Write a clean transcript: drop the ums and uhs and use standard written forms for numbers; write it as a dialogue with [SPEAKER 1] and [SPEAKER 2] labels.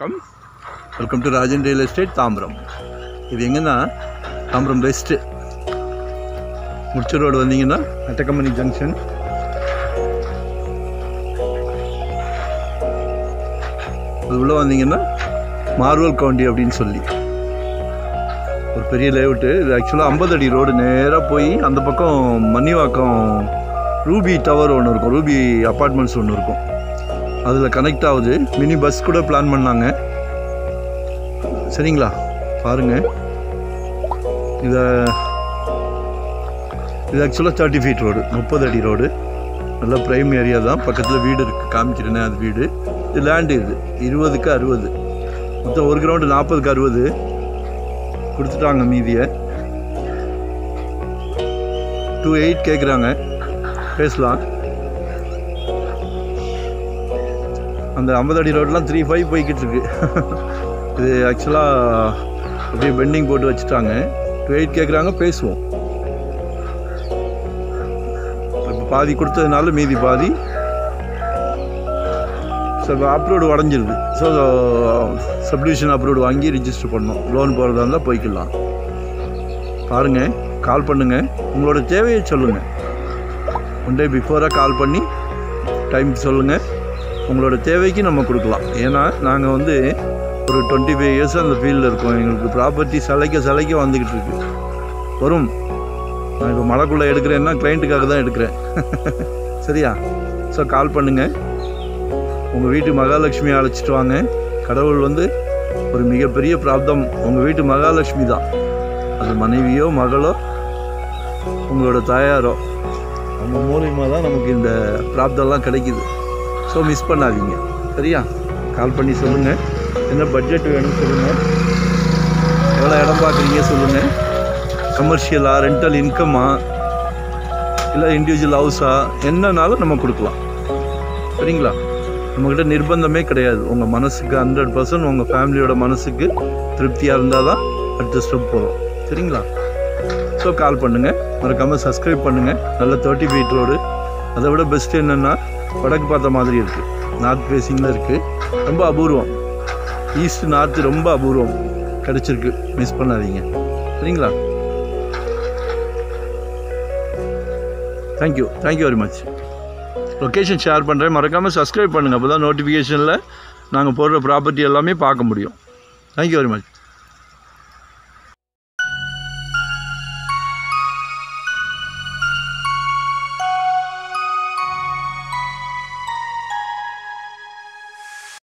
[SPEAKER 1] Welcome to Rajan real estate Tambaram. இது எங்கன்னா Tambaram best முடிச்ச ரோடு வந்தீங்கன்னா அட்டக்கம்பனி ஜங்ஷன். அது உள்ளே வந்தீங்கன்னா மார்வல் கவுண்டி அப்படின்னு சொல்லி ஒரு பெரிய லேஅவுட்டு. இது ஆக்சுவலாக 50 அடி ரோடு நேராக போய் அந்த பக்கம் மன்னிவாக்கம் ரூபி டவர் ஒன்று இருக்கும், ரூபி அப்பார்ட்மெண்ட்ஸ் ஒன்று இருக்கும், அதில் கனெக்ட் ஆகுது. மினி பஸ் கூட பிளான் பண்ணாங்க. சரிங்களா, பாருங்கள். இது ஆக்சுவலாக 30 ஃபீட் ரோடு, 30 அடி ரோடு. நல்ல ப்ரைம் ஏரியா தான். பக்கத்தில் வீடு இருக்குது, காமிச்சிருந்தேன் அது வீடு. இது லேண்டு. இது 20க்கு 60, மொத்தம் ஒரு கிரவுண்டு 40க்கு 60 கொடுத்துட்டாங்க. மீதியை 2.8 கேட்குறாங்க, பேசலாம். அந்த 50 அடி ரோடெலாம் 3.5 போய்கிட்டு இருக்கு. இது ஆக்சுவலாக அப்படியே பெண்டிங் போட்டு வச்சுட்டாங்க. 2.8 கேட்குறாங்க, பேசுவோம். இப்போ பாதி கொடுத்ததுனால மீதி பாதி அப்ரூவ்டு உடஞ்சிருது. ஸோ சப்டிவிஷன் அப்ரூவ்டு வாங்கி ரிஜிஸ்டர் பண்ணோம். லோன் போகிறதா இருந்தால் போய்க்கலாம். பாருங்கள், கால் பண்ணுங்கள், உங்களோட தேவையை சொல்லுங்கள். 1 டே பிஃபோராக கால் பண்ணி டைம் சொல்லுங்கள். உங்களோட தேவைக்கு நம்ம கொடுக்கலாம். ஏன்னா நாங்கள் வந்து ஒரு 25 இயர்ஸாக அந்த ஃபீல்டில் இருக்கோம். எங்களுக்கு ப்ராப்பர்ட்டி சிலைக்க வந்துக்கிட்டு இருக்கு. வரும். நான் இப்போ மழைக்குள்ளே எடுக்கிறேன்னா கிளைண்ட்டுக்காக தான் எடுக்கிறேன். சரியா? ஸோ கால் பண்ணுங்கள். உங்கள் வீட்டு மகாலட்சுமியை அழைச்சிட்டு வாங்க. கடவுள் வந்து ஒரு மிகப்பெரிய பிராப்தம். உங்கள் வீட்டு மகாலட்சுமி தான். அது மனைவியோ மகளோ உங்களோட தாயாரோ, அவங்க மூலியமாக தான் நமக்கு இந்த பிராப்தம்லாம் கிடைக்கிது. ஸோ மிஸ் பண்ணாதீங்க. சரியா? கால் பண்ணி சொல்லுங்கள். என்ன பட்ஜெட் வேணும்னு சொல்லுங்கள். எவ்வளோ இடம் பார்க்குறீங்க சொல்லுங்கள். கமர்ஷியலா, ரெண்டல் இன்கம்மா, இல்லை இண்டிவிஜுவல் ஹவுஸா, என்னன்னாலும் நம்ம கொடுக்கலாம். சரிங்களா? நம்மக்கிட்ட நிர்பந்தமே கிடையாது. உங்கள் மனசுக்கு 100% உங்கள் ஃபேமிலியோட மனசுக்கு திருப்தியாக இருந்தால் தான் அடுத்த ஸ்டெப் போகிறோம். சரிங்களா? ஸோ கால் பண்ணுங்கள். மறக்காமல் சப்ஸ்கிரைப் பண்ணுங்கள். நல்ல 30 ஃபீட் ரோடு. அதை விட பெஸ்ட்டு என்னென்னா வடக்கு பார்த்த மாதிரி இருக்குது, நார்த் ஃபேஸிங்கில் இருக்குது. ரொம்ப அபூர்வம். ஈஸ்ட் நார்த்து ரொம்ப அபூர்வம் கிடச்சிருக்கு. மிஸ் பண்ணாதீங்க. சரிங்களா? Thank you very much. Location share பண்ணுறேன். மறக்காமல் சப்ஸ்கிரைப் பண்ணுங்கள். அப்போ தான் நோட்டிஃபிகேஷனில் நாங்கள் போடுற ப்ராப்பர்ட்டி எல்லாமே பார்க்க முடியும். Thank you very much.